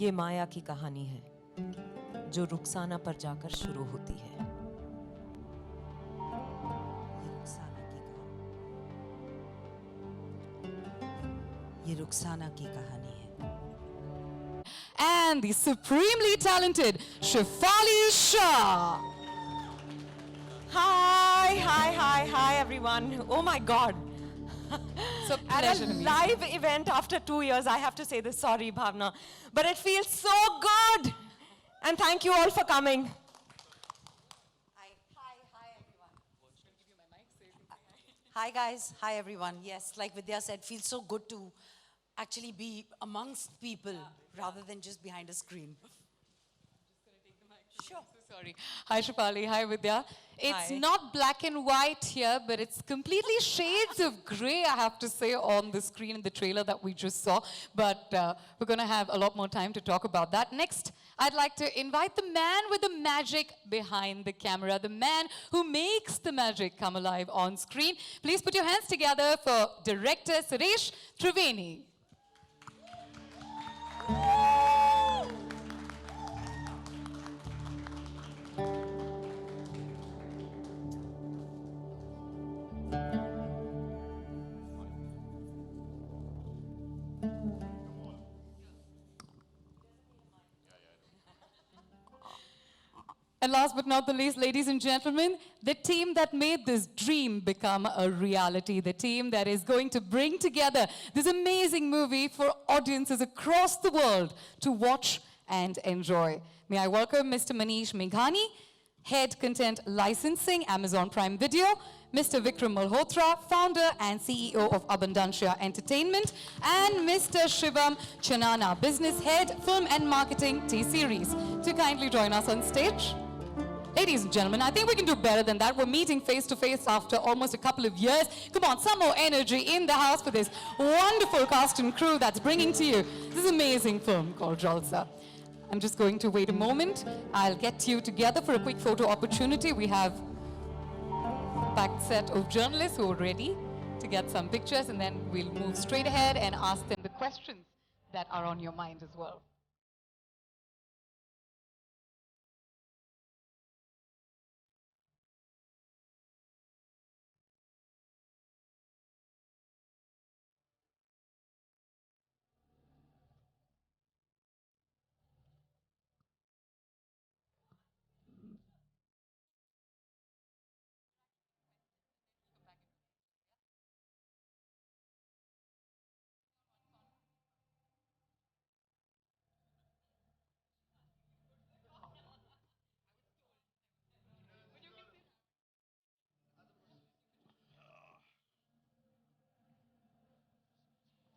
ये माया की कहानी है जो रुखसाना पर जाकर शुरू होती है। ये रुखसाना की कहानी है। And the supremely talented Shefali Shah. Hi everyone. Oh my God. It's a At pleasure a to meet you. live event after 2 years, I have to say this, sorry Bhavna, but it feels so good. And thank you all for coming. Hi everyone. Hi guys, hi everyone. Yes, like Vidya said, feels so good to actually be amongst people rather than just behind a screen. Sure. So sorry. Hi Shefali, hi Vidya. It's Hi. not black and white here, but it's completely shades of grey, I have to say, on the screen in the trailer that we just saw. But we're going to have a lot more time to talk about that. Next, I'd like to invite the man with the magic behind the camera, the man who makes the magic come alive on screen. Please put your hands together for director Suresh Triveni. And last but not the least, ladies and gentlemen, the team that made this dream become a reality, the team that is going to bring together this amazing movie for audiences across the world to watch and enjoy. May I welcome Mr. Manish Meghani, Head Content Licensing, Amazon Prime Video, Mr. Vikram Malhotra, Founder and CEO of Abundancia Entertainment, and Mr. Shivam Chanana, Business Head, Film and Marketing T-Series, to kindly join us on stage. Ladies and gentlemen, I think we can do better than that. We're meeting face to face after almost a couple of years. Come on, some more energy in the house for this wonderful cast and crew that's bringing to you this amazing film called Jalsa. I'm just going to wait a moment. I'll get you together for a quick photo opportunity. We have a packed set of journalists who are ready to get some pictures, and then we'll move straight ahead and ask them the questions that are on your mind as well.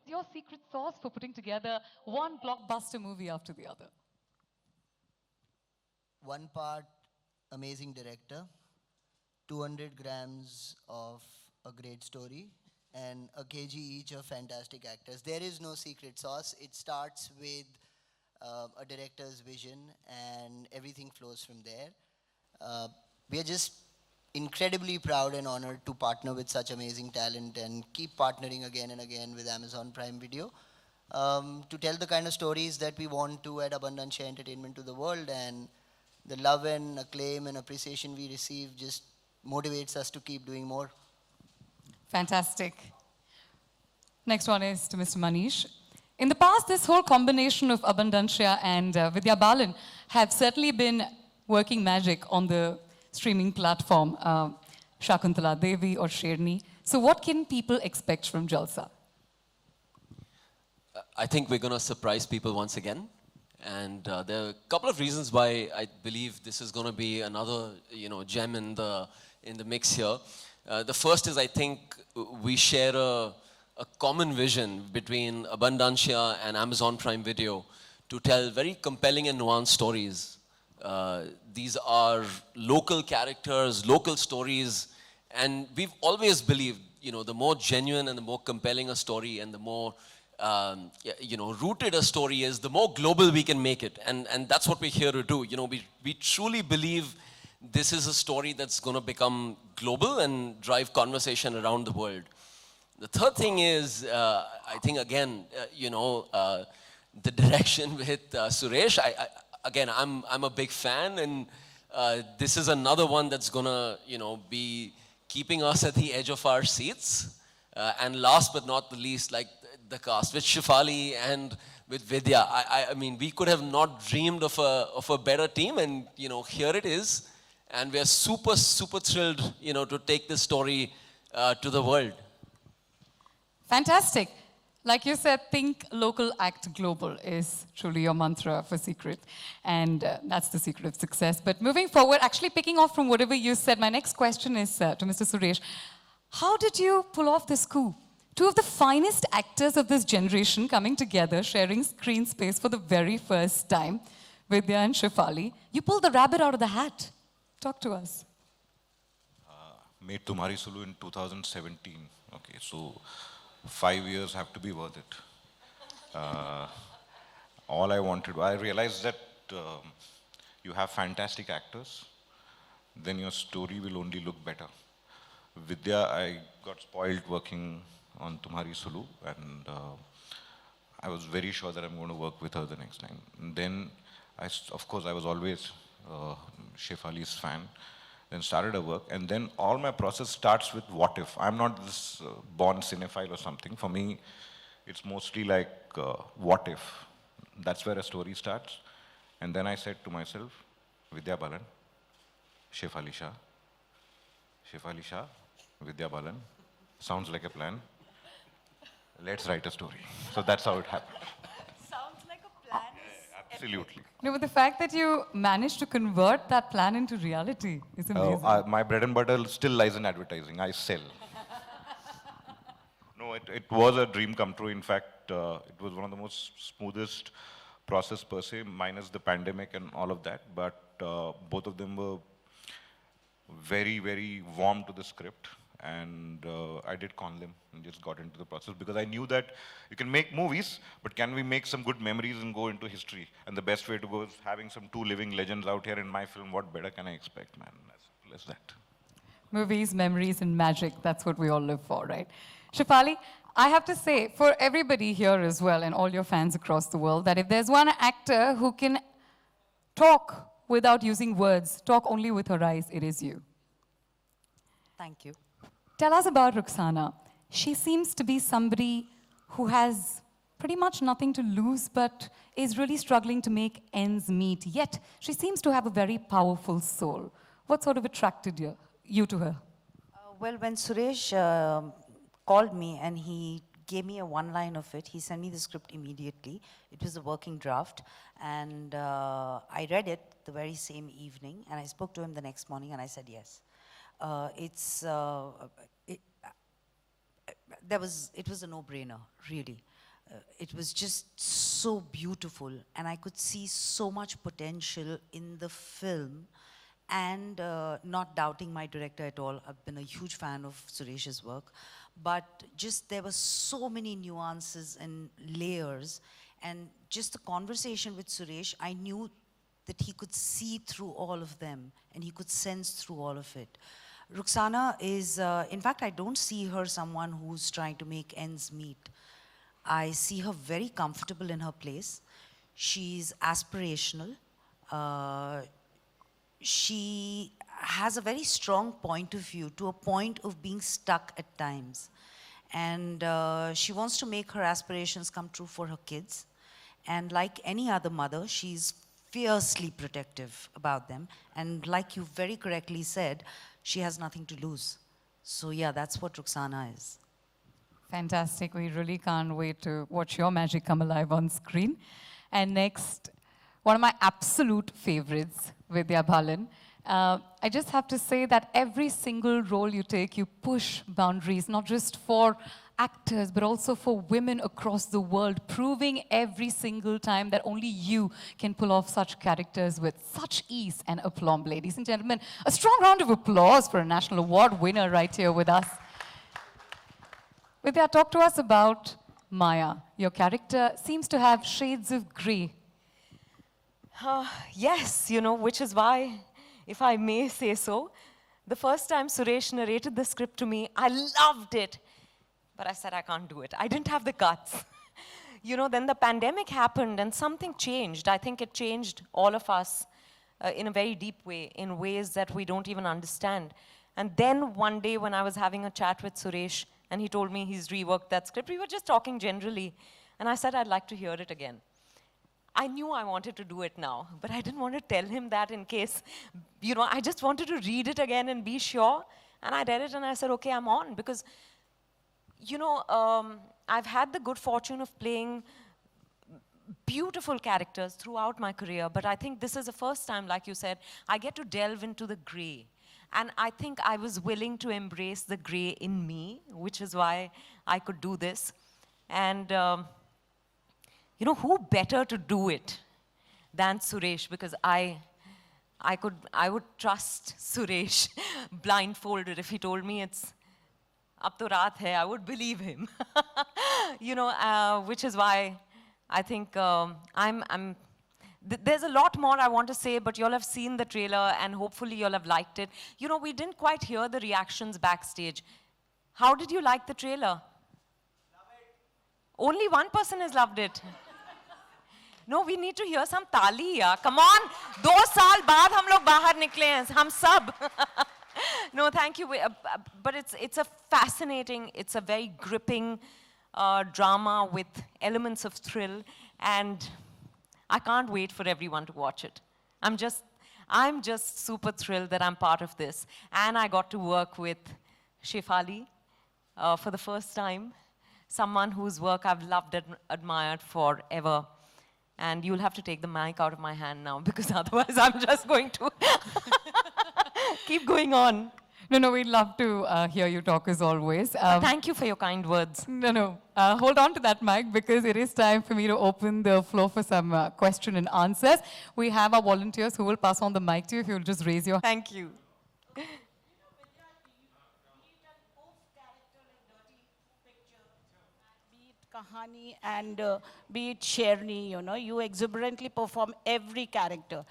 Your secret sauce for putting together one blockbuster movie after the other? One part amazing director, 200 grams of a great story, and a kg each of fantastic actors. There is no secret sauce. It starts with a director's vision, and everything flows from there. We are just incredibly proud and honored to partner with such amazing talent and keep partnering again and again with Amazon Prime Video to tell the kind of stories that we want to at Abundancia Entertainment to the world. And the love and acclaim and appreciation we receive just motivates us to keep doing more. Fantastic. Next one is to Mr. Manish. In the past, this whole combination of Abundancia and Vidya Balan have certainly been working magic on the streaming platform, Shakuntala, Devi or Sherni. So what can people expect from Jalsa? I think we're going to surprise people once again. And there are a couple of reasons why I believe this is going to be another, gem in the mix here. The first is I think we share a common vision between Abundancia and Amazon Prime Video to tell very compelling and nuanced stories. These are local characters, local stories, and we've always believed, the more genuine and the more compelling a story and the more rooted a story is, the more global we can make it. And that's what we're here to do. We truly believe this is a story that's going to become global and drive conversation around the world. The third thing is, I think again, the direction with Suresh. Again, I'm a big fan, and this is another one that's gonna, be keeping us at the edge of our seats. And last but not the least, like the cast with Shefali and with Vidya. I mean, we could have not dreamed of a better team, and here it is, and we are super thrilled, to take this story to the world. Fantastic. Like you said, think local, act global is truly your mantra for Secret. And that's the secret of success. But moving forward, actually picking off from whatever you said, my next question is to Mr. Suresh. How did you pull off this coup? Two of the finest actors of this generation coming together, sharing screen space for the very first time, Vidya and Shefali. You pulled the rabbit out of the hat. Talk to us. Made Tumhari Sulu in 2017. Okay, so 5 years have to be worth it. All I wanted, I realized that you have fantastic actors, then your story will only look better. Vidya, I got spoiled working on Tumhari Sulu, and I was very sure that I'm going to work with her the next time. And then, of course, I was always Shefali's fan. Then started her work, and then all my process starts with what if. I'm not this born cinephile or something. For me, it's mostly like what if. That's where a story starts. And then I said to myself, Vidya Balan, Shefali Shah, Shefali Shah, Vidya Balan. Sounds like a plan. Let's write a story. So that's how it happened. Sounds like a plan. Absolutely. No, but the fact that you managed to convert that plan into reality is amazing. My bread and butter still lies in advertising. I sell. No, it was a dream come true. In fact, it was one of the most smoothest process per se, minus the pandemic and all of that. But both of them were very warm to the script. And I did con them and just got into the process because I knew that you can make movies, but can we make some good memories and go into history? And the best way to go is having some two living legends out here in my film. What better can I expect, man? As simple as that. Movies, memories, and magic, that's what we all live for, right? Shefali, I have to say, for everybody here as well, and all your fans across the world, that if there's one actor who can talk without using words, talk only with her eyes, it is you. Thank you. Tell us about Rukhsana. She seems to be somebody who has pretty much nothing to lose, but is really struggling to make ends meet. Yet, she seems to have a very powerful soul. What sort of attracted you to her? Well, when Suresh called me and he gave me a one line of it, he sent me the script immediately. It was a working draft, and I read it the very same evening, and I spoke to him the next morning, and I said yes. It was a no-brainer, really. It was just so beautiful, and I could see so much potential in the film, and not doubting my director at all. I've been a huge fan of Suresh's work, but just there were so many nuances and layers, and just the conversation with Suresh, I knew that he could see through all of them, and he could sense through all of it. Rukhsana is, in fact, I don't see her someone who's trying to make ends meet. I see her very comfortable in her place. She's aspirational. She has a very strong point of view, to a point of being stuck at times. And she wants to make her aspirations come true for her kids. And like any other mother, she's fiercely protective about them. And like you very correctly said, she has nothing to lose. So yeah, that's what Rukhsana is. Fantastic. We really can't wait to watch your magic come alive on screen. And next, one of my absolute favorites, Vidya Balan. I just have to say that every single role you take, you push boundaries, not just for actors, but also for women across the world, proving every single time that only you can pull off such characters with such ease and aplomb. Ladies and gentlemen, a strong round of applause for a national award winner right here with us. Vidya, talk to us about Maya. Your character seems to have shades of grey. Yes, which is why, if I may say so, the first time Suresh narrated the script to me, I loved it. But I said I can't do it. I didn't have the guts. you know, then the pandemic happened and something changed. I think it changed all of us in a very deep way, in ways that we don't even understand. And then one day when I was having a chat with Suresh and he told me he's reworked that script, we were just talking generally. And I said, I'd like to hear it again. I knew I wanted to do it now, but I didn't want to tell him that in case, you know, I just wanted to read it again and be sure. And I read it and I said, okay, I'm on. Because, you know, I've had the good fortune of playing beautiful characters throughout my career, but I think this is the first time, like you said, I get to delve into the gray. And I think I was willing to embrace the gray in me, which is why I could do this. And, you know, who better to do it than Suresh? Because I would trust Suresh blindfolded. If he told me it's ab to raat hai, I would believe him. You know, which is why I think there's a lot more I want to say, but you'll have seen the trailer and hopefully you'll have liked it. You know, we didn't quite hear the reactions backstage. How did you like the trailer? Love it. Only one person has loved it. No, we need to hear some tali, yaar. Come on, 2 saal baad hum log bahar nikle hain, hum sab. No, thank you. But it's a fascinating, it's a very gripping drama with elements of thrill, and I can't wait for everyone to watch it. I'm just super thrilled that I'm part of this. And I got to work with Shefali for the first time, someone whose work I've loved and admired forever. And you'll have to take the mic out of my hand now, because otherwise I'm just going to keep going on. No, we'd love to hear you talk as always. Thank you for your kind words. No. Hold on to that mic, because it is time for me to open the floor for some question and answers. We have our volunteers who will pass on the mic to you if you'll just raise your hand. Thank you. Kahani and be it Sherni, you know, you exuberantly perform every character.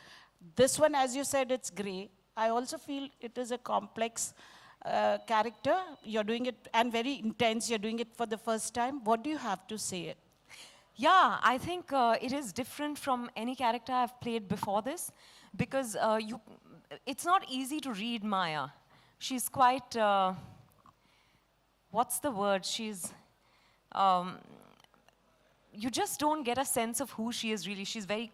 This one, as you said, it's grey. I also feel it is a complex character. You're doing it, and very intense. You're doing it for the first time. What do you have to say? Yeah, I think it is different from any character I've played before this, because it's not easy to read Maya. She's quite, what's the word? She's, you just don't get a sense of who she is really. She's very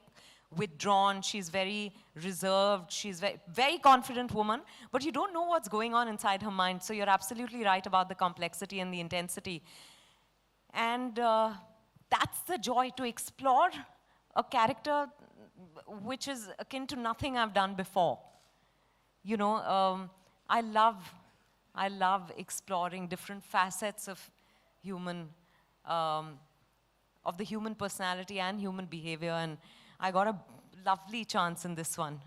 withdrawn, she's very reserved, she's very, very confident woman, but you don't know what's going on inside her mind. So you're absolutely right about the complexity and the intensity. And that's the joy, to explore a character which is akin to nothing I've done before. You know, I love exploring different facets of human, of the human personality and human behavior, and I got a lovely chance in this one.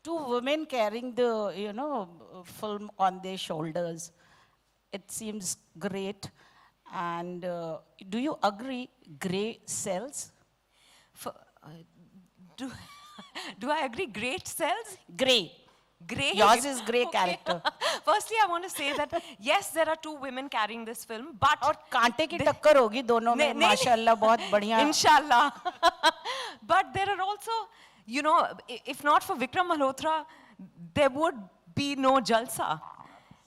2 women carrying the, you know, film on their shoulders. It seems great. And do you agree, grey sells? Do I agree great sells? Grey. Grey? Yours is grey character. Firstly, I want to say that, yes, there are 2 women carrying this film, but... और कांटे की टक्कर होगी दोनों में, माशाल्लाह, बहुत बढ़िया. Inshallah. But there are also, you know, if not for Vikram Malhotra, there would be no Jalsa.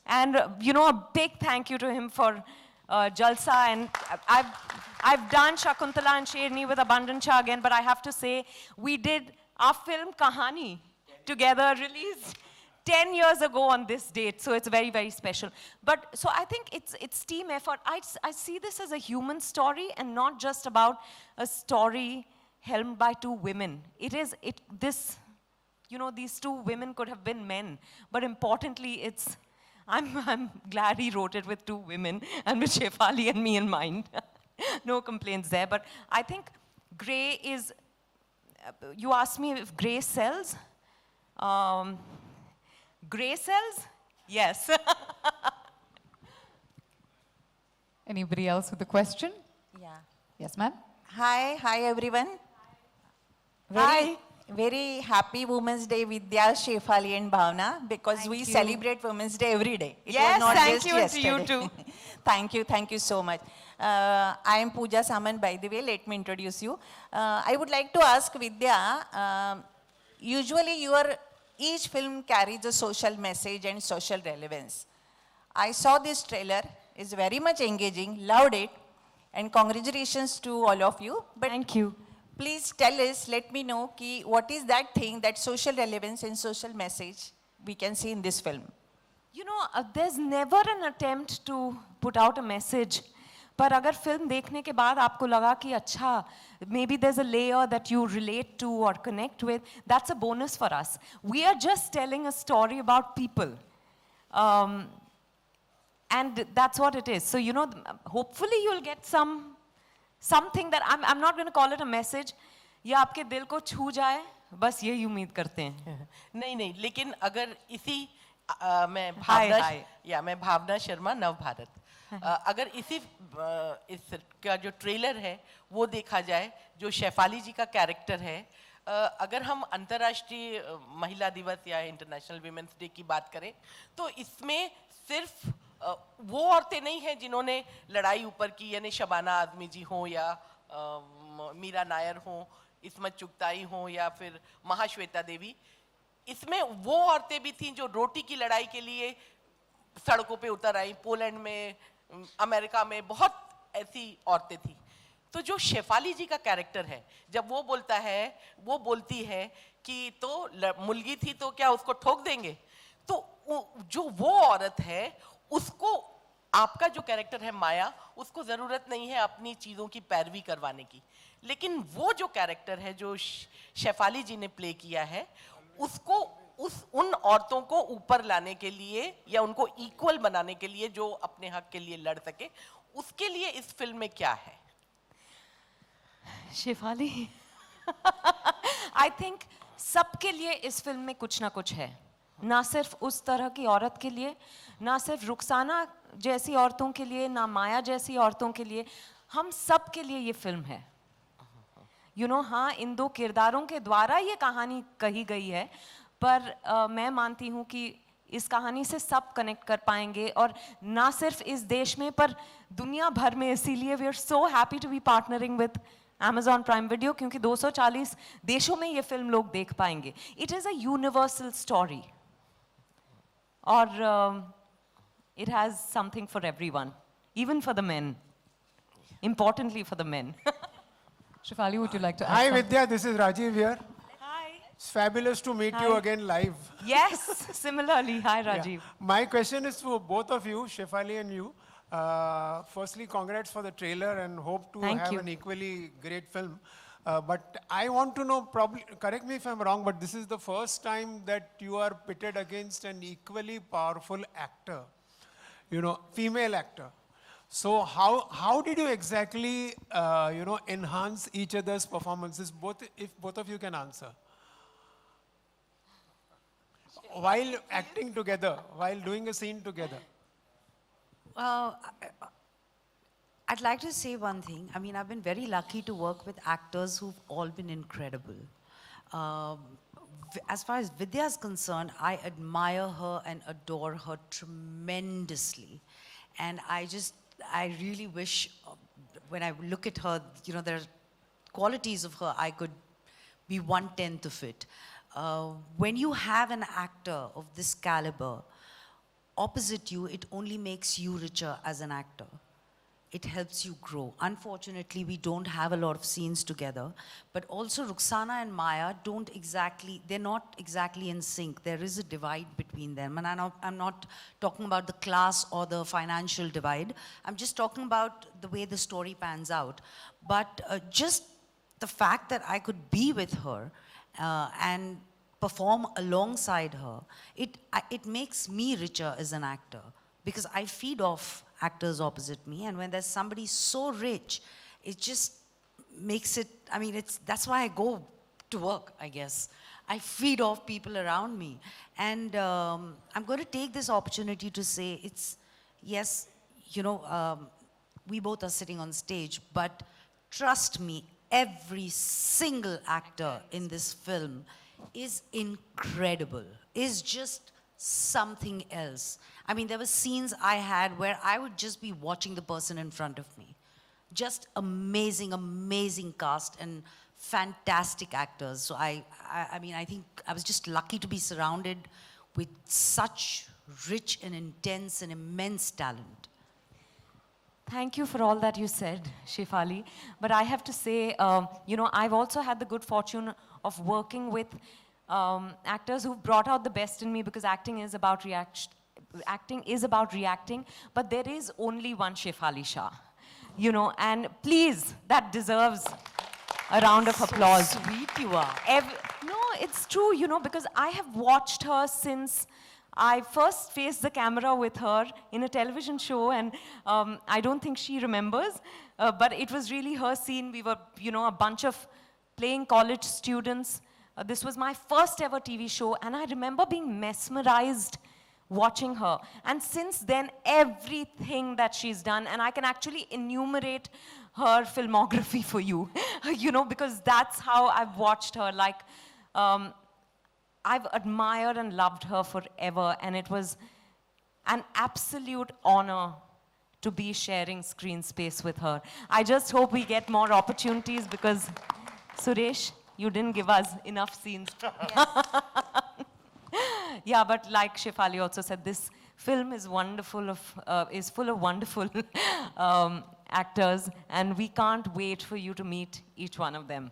And, you know, a big thank you to him for Jalsa. And I've done Shakuntala and Sherni with Abundant Shah again, but I have to say, we did our film Kahani together, released 10 years ago on this date, so it's very, very special. But, so I think it's team effort. I see this as a human story and not just about a story helmed by 2 women. This, you know, these 2 women could have been men, but importantly, I'm glad he wrote it with 2 women and with Shefali and me in mind. No complaints there, but I think grey is, you asked me if grey sells? Grey cells? Yes. Anybody else with a question? Yeah. Yes, ma'am? Hi everyone. Hi. Very happy Women's Day, Vidya, Shefali and Bhavna, because we celebrate Women's Day every day. It Yes, was not thank just you, and to you yesterday. too. Thank you so much. I am Pooja Saman, by the way, let me introduce you. I would like to ask Vidya, usually each film carries a social message and social relevance. I saw this trailer, it's very much engaging, loved it, and congratulations to all of you. But Thank you. please tell us, let me know, what is that thing, that social relevance and social message we can see in this film? You know, there's never an attempt to put out a message. पर अगर film देखने के बाद आपको लगा कि अच्छा, maybe there's a layer that you relate to or connect with, that's a bonus for us. We are just telling a story about people. And that's what it is. So, you know, hopefully you'll get something that, I'm not going to call it a message, ये आपके दिल को छू जाए, बस यही उम्मीद करते हैं. नहीं, लेकिन अगर इसी मैं भावना शर्मा नव भारत, अगर इस का जो ट्रेलर है वो देखा जाए, जो शेफाली जी का कैरेक्टर है, अगर हम अंतर्राष्ट्रीय महिला दिवस या इंटरनेशनल वीमेंस डे की बात करें तो इसमें सिर्फ वो औरतें नहीं हैं जिन्होंने लड़ाई ऊपर की, यानी शबाना आजमी जी हों या मीरा नायर हों, इस्मत चुगताई हों या फिर महाश्वेता देवी, इसमें वो औरतें भी थीं जो रोटी की लड़ाई के लिए सड़कों पे उतर आई. पोलैंड में, अमेरिका में बहुत ऐसी औरतें थीं. तो जो शेफाली जी का कैरेक्टर है, जब वो बोलती है कि तो मुलगी थी तो क्या उसको ठोक देंगे, तो जो वो औरत है उसको, आपका जो कैरेक्टर है माया, उसको जरूरत नहीं है अपनी चीजों की पैरवी करवाने की, लेकिन वो जो कैरेक्टर है जो शेफाली जी ने प्ले किया है, उसको उन औरतों को ऊपर लाने के लिए या उनको इक्वल बनाने के लिए जो अपने हक के लिए लड़ सके, उसके लिए इस फिल्म में क्या है? शेफाली, आई थिंक सबके लिए इस फिल्म में कुछ ना कुछ है. ना सिर्फ उस तरह की औरत के लिए, ना सिर्फ रुखसाना जैसी औरतों के लिए, ना माया जैसी औरतों के लिए, हम सब के लिए ये फिल्म है. You know, हाँ, इन दो किरदारों के द्वारा ये कहानी कही गई है, पर मैं मानती हूँ कि इस कहानी से सब कनेक्ट कर पाएंगे, और ना सिर्फ इस देश में पर दुनिया भर में. इसीलिए we are so happy to be partnering with Amazon Prime Video, क्योंकि 240 देशों में ये फिल्म लोग देख पाएंगे. It is a universal story, और it has something for everyone, even for the men, importantly for the men. Shefali, would you like to add Hi something? Vidya, this is Rajiv here. Hi. It's fabulous to meet you again live. Yes, similarly. Hi, Yeah. Rajiv. My question is for both of you, Shefali and you. Firstly, congrats for the trailer and hope to Thank have you. an equally great film. But I want to know, probably, correct me if I'm wrong, but this is the first time that you are pitted against an equally powerful actor, you know, female actor. So how did you exactly, you know, enhance each other's performances, if both of you can answer? While acting together, while doing a scene together. I'd like to say one thing. I mean, I've been very lucky to work with actors who've all been incredible. As far as Vidya is concerned, I admire her and adore her tremendously. And I really wish, when I look at her, you know, there are qualities of her I could be 1/10 of it. When you have an actor of this caliber opposite you, it only makes you richer as an actor. It helps you grow. Unfortunately, we don't have a lot of scenes together, but also Ruxana and Maya they're not exactly in sync. There is a divide between them. And I'm not talking about the class or the financial divide. I'm just talking about the way the story pans out. But just the fact that I could be with her and perform alongside her, it makes me richer as an actor, because I feed off actors opposite me, and when there's somebody so rich, it just makes it, I mean, that's why I go to work, I guess. I feed off people around me. And I'm going to take this opportunity to say, yes, you know, we both are sitting on stage, but trust me, every single actor in this film is incredible, is just something else. I mean, there were scenes I had where I would just be watching the person in front of me. Just amazing, amazing cast and fantastic actors. So I mean, I think I was just lucky to be surrounded with such rich and intense and immense talent. Thank you for all that you said, Shefali. But I have to say, you know, I've also had the good fortune of working with actors who've brought out the best in me, because acting is about reacting, but there is only one Shefali Shah, you know, and please, that deserves a round of applause. So sweet you are. No, it's true, you know, because I have watched her since I first faced the camera with her in a television show, and I don't think she remembers, but it was really her scene. We were, you know, a bunch of playing college students. This was my first ever TV show, and I remember being mesmerized watching her. And since then, everything that she's done, and I can actually enumerate her filmography for you, you know, because that's how I've watched her. Like, I've admired and loved her forever, and it was an absolute honor to be sharing screen space with her. I just hope we get more opportunities, because, Suresh, you didn't give us enough scenes. Yeah, but like Shefali also said, this film is wonderful is full of wonderful actors, and we can't wait for you to meet each one of them.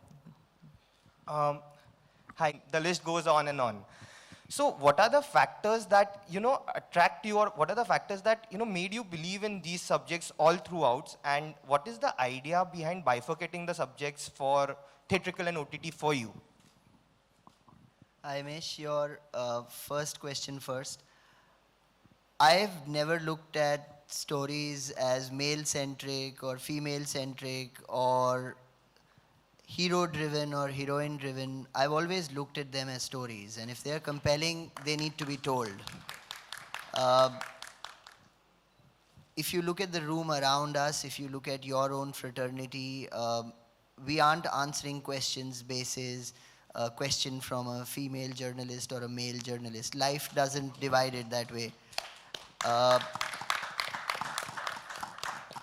Hi, the list goes on and on. So what are the factors that, you know, attract you, or what are the factors that, you know, made you believe in these subjects all throughout? And what is the idea behind bifurcating the subjects for theatrical and OTT for you? Aimesh, your first question first. I've never looked at stories as male-centric or female-centric or hero-driven or heroine-driven. I've always looked at them as stories, and if they're compelling, they need to be told. If you look at the room around us, if you look at your own fraternity, we aren't answering questions basis a question from a female journalist or a male journalist. Life doesn't divide it that way.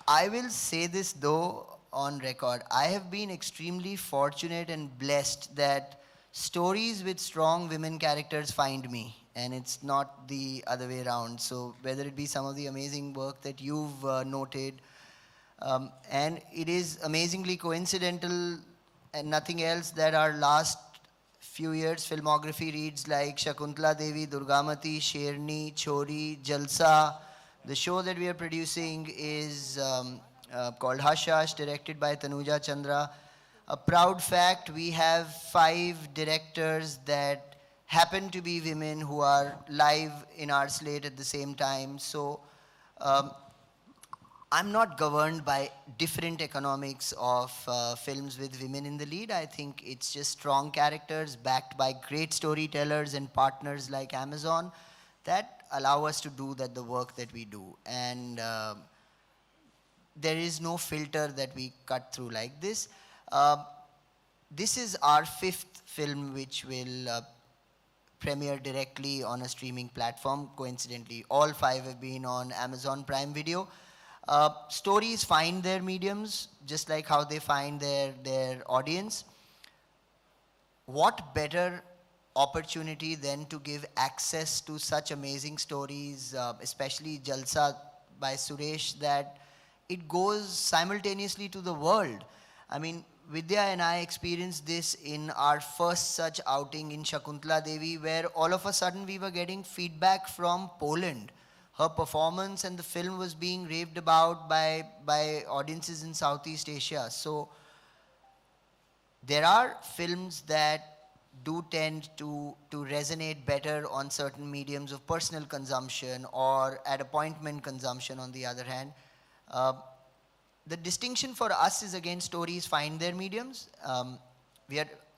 I will say this though on record. I have been extremely fortunate and blessed that stories with strong women characters find me, and it's not the other way around. So whether it be some of the amazing work that you've noted, and it is amazingly coincidental and nothing else that our last few years filmography reads like Shakuntala Devi, Durgamati, Sherni, Chori, Jalsa. The show that we are producing is called Hush Hush, directed by Tanuja Chandra. A proud fact, we have 5 directors that happen to be women who are live in our slate at the same time. So I'm not governed by different economics of films with women in the lead. I think it's just strong characters backed by great storytellers and partners like Amazon that allow us to do the work that we do. And there is no filter that we cut through like this. This is our 5th film which will premiere directly on a streaming platform. Coincidentally, all 5 have been on Amazon Prime Video. Stories find their mediums, just like how they find their audience. What better opportunity than to give access to such amazing stories, especially Jalsa by Suresh, that it goes simultaneously to the world. I mean, Vidya and I experienced this in our first such outing in Shakuntala Devi, where all of a sudden we were getting feedback from Poland. Her performance and the film was being raved about by audiences in Southeast Asia. So there are films that do tend to resonate better on certain mediums of personal consumption or at appointment consumption on the other hand. The distinction for us is, again, stories find their mediums. I'm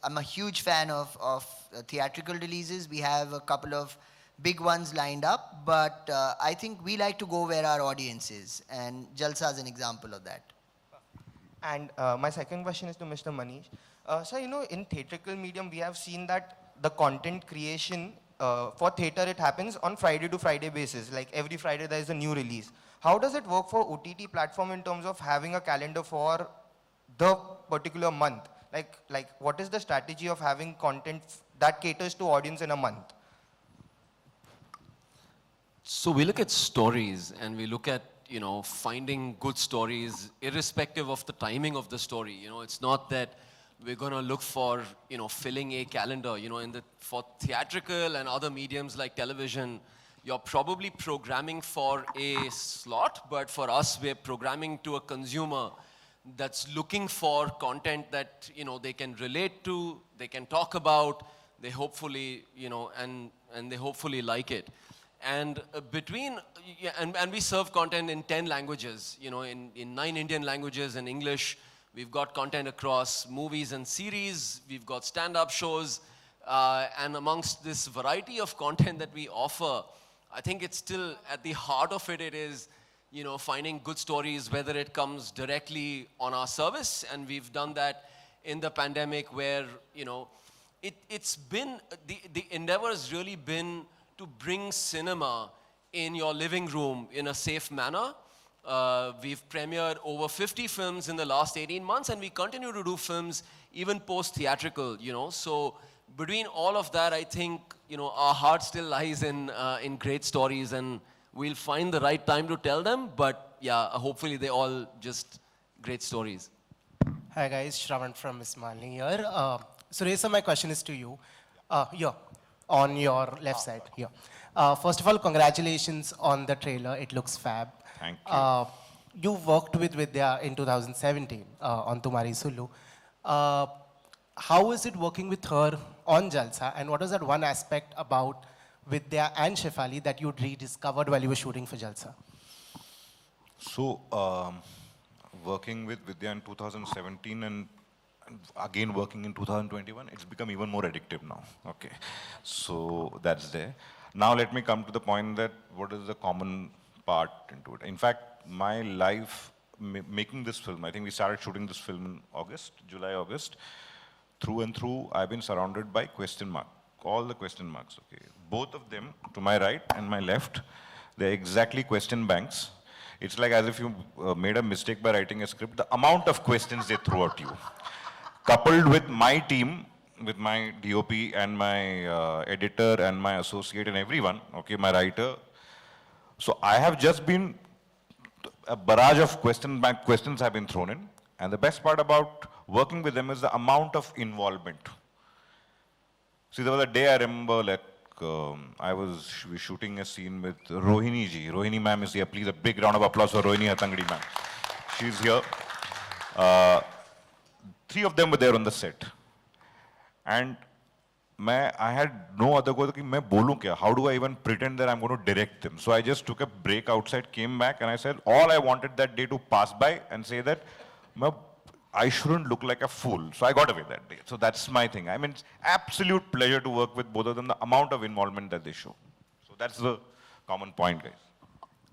a huge fan of theatrical releases. We have a couple of big ones lined up, but I think we like to go where our audience is, and Jalsa is an example of that. And my second question is to Mr. Manish. So, you know, in theatrical medium, we have seen that the content creation for theater it happens on Friday to Friday basis. Like every Friday there is a new release. How does it work for OTT platform in terms of having a calendar for the particular month? Like what is the strategy of having content that caters to audience in a month? So we look at stories and we look at, you know, finding good stories irrespective of the timing of the story. You know, it's not that we're going to look for, you know, filling a calendar. You know, for theatrical and other mediums like television, you're probably programming for a slot, but for us, we're programming to a consumer that's looking for content that, you know, they can relate to, they can talk about, they hopefully, you know, and they hopefully like it. And and we serve content in 10 languages, you know, in 9 Indian languages and English. We've got content across movies and series. We've got stand-up shows. And amongst this variety of content that we offer, I think it's still at the heart of it, it is, you know, finding good stories, whether it comes directly on our service. And we've done that in the pandemic where, you know, it's been, the endeavor has really been to bring cinema in your living room in a safe manner. We've premiered over 50 films in the last 18 months, and we continue to do films even post-theatrical, you know. So between all of that, I think, you know, our heart still lies in great stories, and we'll find the right time to tell them. But yeah, hopefully they're all just great stories. Hi guys, Shravan from Ismaili here. Suresa, my question is to you. Here, on your left side, here. First of all, congratulations on the trailer. It looks fab. Thank you. You worked with Vidya in 2017 on Tumhari Sulu. How is it working with her on Jalsa? And what was that one aspect about Vidya and Shefali that you'd rediscovered while you were shooting for Jalsa? So, working with Vidya in 2017 and again working in 2021, it's become even more addictive now. Okay, so that's there. Now let me come to the point that what is the common part into it. In fact, my life making this film, I think we started shooting this film in August, July, August. Through and through, I've been surrounded by question mark, all the question marks, okay. Both of them, to my right and my left, they're exactly question banks. It's like as if you made a mistake by writing a script, the amount of questions they throw at you. Coupled with my team, with my DOP and my editor and my associate and everyone, okay, my writer. So I have just been, a barrage of questions have been thrown in. And the best part about working with them is the amount of involvement. See, there was a day I remember, like, I was shooting a scene with Rohini ji. Rohini ma'am is here. Please, a big round of applause for Rohini Hatangadi ma'am. She's here. 3 of them were there on the set. And I had no other goal. How do I even pretend that I'm going to direct them? So I just took a break outside, came back, and I said, all I wanted that day to pass by and say that I shouldn't look like a fool. So I got away that day. So that's my thing. I mean, it's absolute pleasure to work with both of them, the amount of involvement that they show. So that's the common point, guys.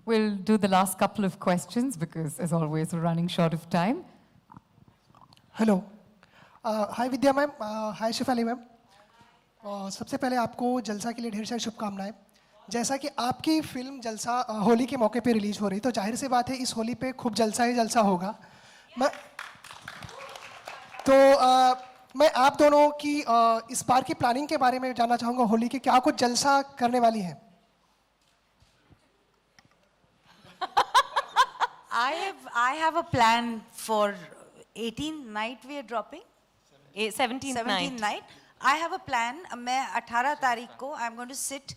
We'll do the last couple of questions because, as always, we're running short of time. Hello hi Vidya ma'am hi Shefali ma'am सबसे पहले आपको जलसा के लिए ढेर सारी शुभकामनाएं जैसा कि आपकी फिल्म जलसा होली के मौके पे रिलीज हो रही तो जाहिर सी बात है इस होली पे खूब जलसा ही जलसा होगा मैं आप दोनों की इस बार की प्लानिंग के बारे में जानना चाहूँगा होली के क्या कुछ जलसा करने वाली हैं I have a plan for 18th night we are dropping. 17th night. I have a plan. मैं 18 तारीख को I'm going to sit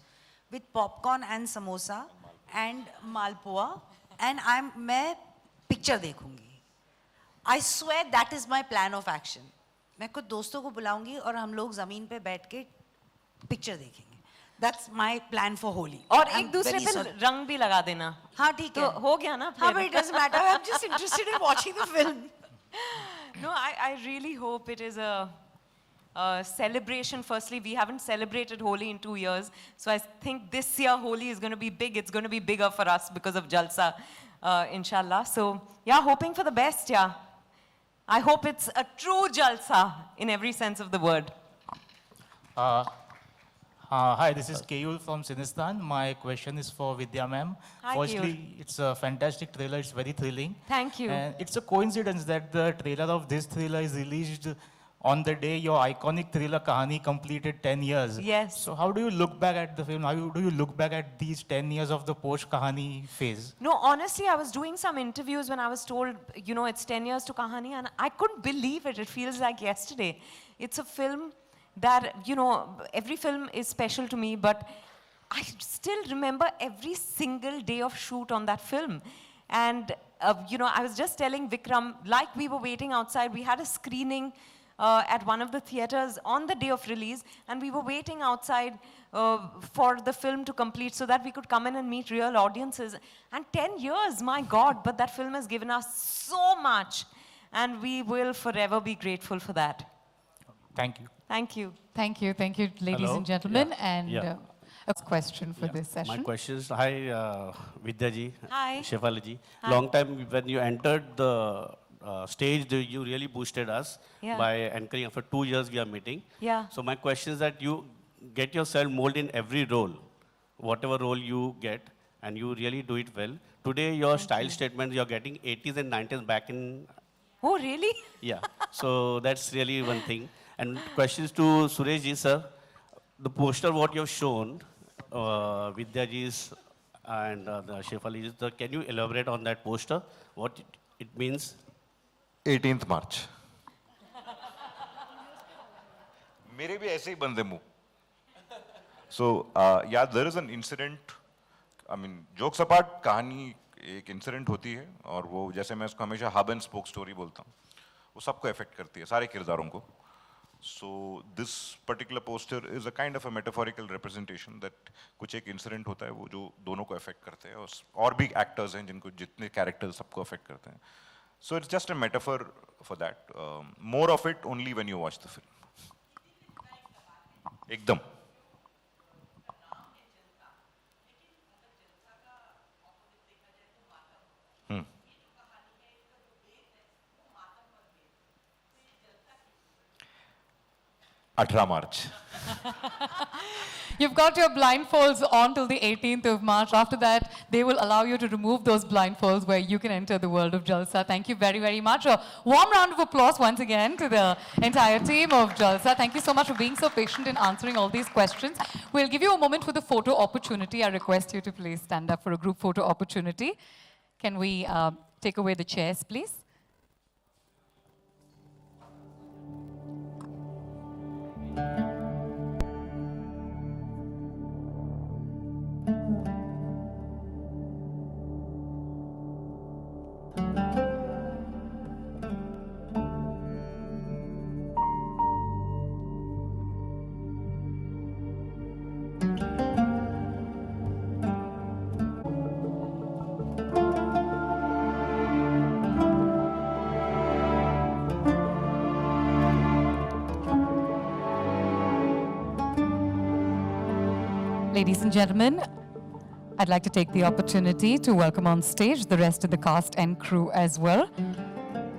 with popcorn and samosa and malpua and मैं picture देखूंगी. I swear that is my plan of action. मैं कुछ दोस्तों को बुलाऊंगी और हम लोग ज़मीन पे बैठ के picture देखेंगे. That's my plan for Holi. और एक दूसरे पे रंग भी लगा देना. हाँ ठीक है. तो हो गया ना. हाँ but it doesn't matter. I'm just interested in watching the film. No, I really hope it is a celebration. Firstly, we haven't celebrated Holi in 2 years. So I think this year Holi is going to be big. It's going to be bigger for us because of Jalsa, inshallah. So yeah, hoping for the best, yeah. I hope it's a true Jalsa in every sense of the word. Hi, this is Keyul from Sinistan. My question is for Vidya ma'am. Hi, Firstly, it's a fantastic trailer. It's very thrilling. Thank you. And it's a coincidence that the trailer of this thriller is released on the day your iconic thriller Kahani completed 10 years. Yes. So how do you look back at the film? How do you look back at these 10 years of the post-Kahani phase? No, honestly, I was doing some interviews when I was told, you know, it's 10 years to Kahani, and I couldn't believe it. It feels like yesterday. It's a film that, you know, every film is special to me, but I still remember every single day of shoot on that film. And, you know, I was just telling Vikram, like we were waiting outside, we had a screening at one of the theaters on the day of release, and we were waiting outside for the film to complete so that we could come in and meet real audiences. And 10 years, my God, but that film has given us so much, and we will forever be grateful for that. Thank you. Thank you. Thank you, ladies Hello. and gentlemen. Yeah. And Yeah. a question for this session. My question is, hi, Vidya ji. Hi. Shefali ji. Hi. Long time when you entered the stage, you really boosted us Yeah. by anchoring. After 2 years, we are meeting. Yeah. So my question is that you get yourself molded in every role, whatever role you get, and you really do it well. Today, your style statements, you're getting 80s and 90s back in. Oh, really? Yeah. So that's really one thing. And questions to Suresh ji, sir. The poster what you have shown, Vidya ji's and the Shefali ji's, can you elaborate on that poster? What it means? 18th March. मेरे भी ऐसे ही बंदे मुंह. So yeah, there is an incident. I mean, jokes apart, कहानी एक incident होती है और वो जैसे मैं उसको हमेशा हब एंड स्पोक स्टोरी बोलता हूँ, वो सबको अफेक्ट करती है, सारे किरदारों को. So this particular poster is a kind of a metaphorical representation that कुछ एक इंसिडेंट होता है वो जो दोनों को अफेक्ट करते हैं और भी एक्टर्स हैं जिनको जितने कैरेक्टर्स सबको अफेक्ट करते हैं. So it's just a metaphor for that. More of it only when you watch the film. एकदम. Hmm. 18 March. You've got your blindfolds on till the 18th of March. After that, they will allow you to remove those blindfolds where you can enter the world of Jalsa. Thank you very, very much. A warm round of applause once again to the entire team of Jalsa. Thank you so much for being so patient in answering all these questions. We'll give you a moment for the photo opportunity. I request you to please stand up for a group photo opportunity. Can we take away the chairs, please? Ladies and gentlemen, I'd like to take the opportunity to welcome on stage the rest of the cast and crew as well.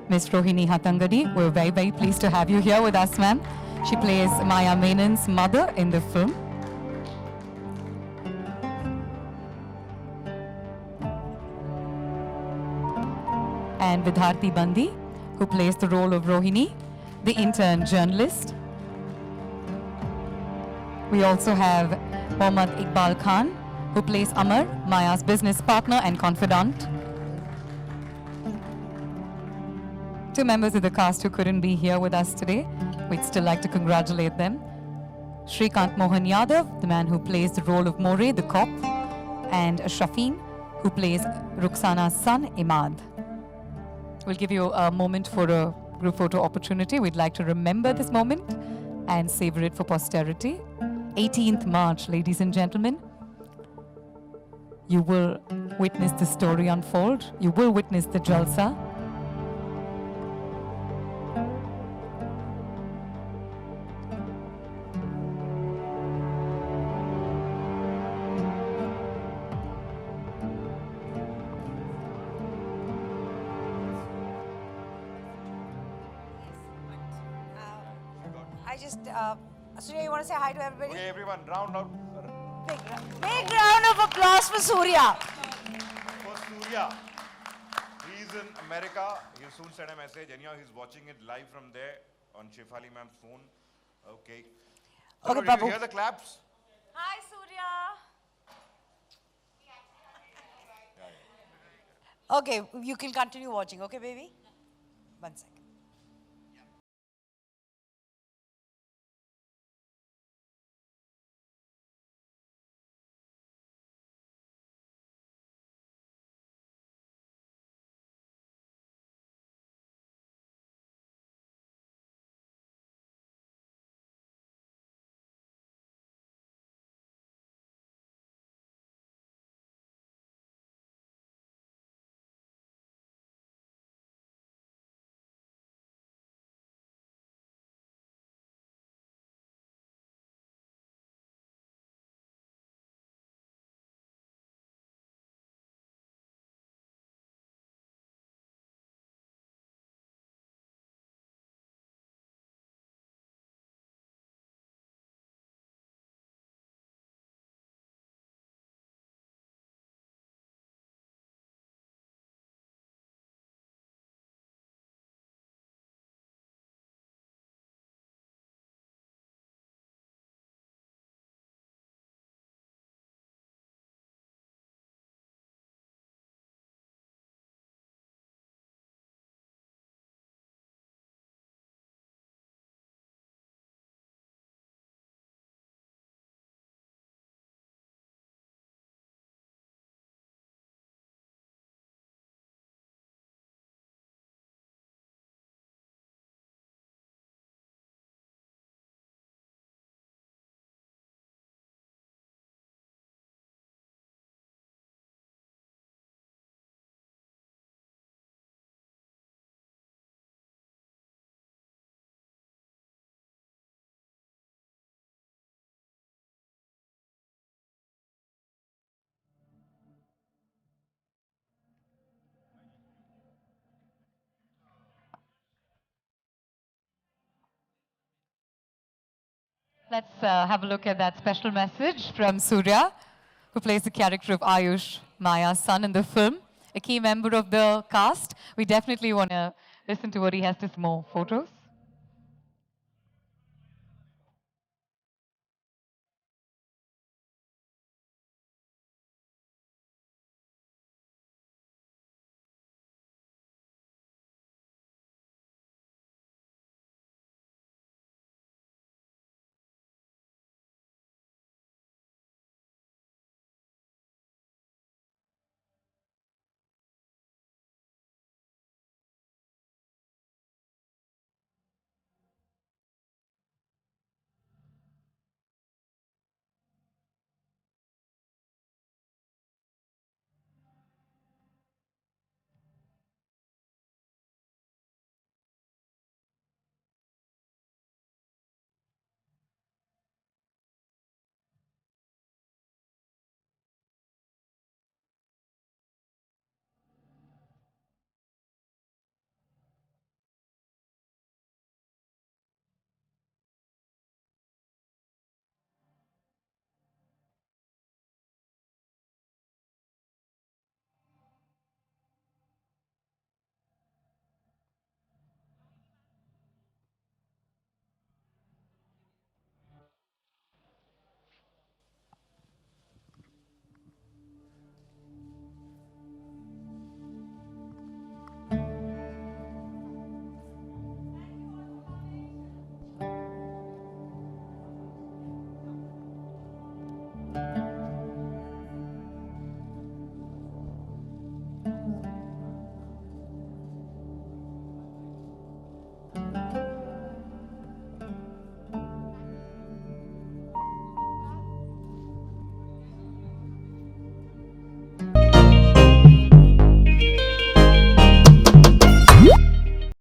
Ms. Rohini Hatangadi, we're very, very pleased to have you here with us, ma'am. She plays Maya Menon's mother in the film. And Vidharthi Bandi, who plays the role of Rohini, the intern journalist. We also have Mohammad Iqbal Khan, who plays Amar, Maya's business partner and confidant. Two members of the cast who couldn't be here with us today. We'd still like to congratulate them. Shrikant Mohan Yadav, the man who plays the role of More, the cop, and Shafin, who plays Ruxana's son, Imad. We'll give you a moment for a group photo opportunity. We'd like to remember this moment and savor it for posterity. 18th March, ladies and gentlemen. You will witness the story unfold. You will witness the Jalsa. Surya, you want to say hi to everybody? Okay, everyone, round out. Big round of applause for Surya. For Surya. He's in America. He'll soon send a message. Anyhow, he's watching it live from there on Shefali ma'am's phone. Okay. Okay, Did Babu. you hear the claps? Hi, Surya. Okay, you can continue watching, okay, baby? 1 second. Let's have a look at that special message from Surya, who plays the character of Ayush, Maya's son in the film, a key member of the cast. We definitely want to listen to what he has to say. More photos.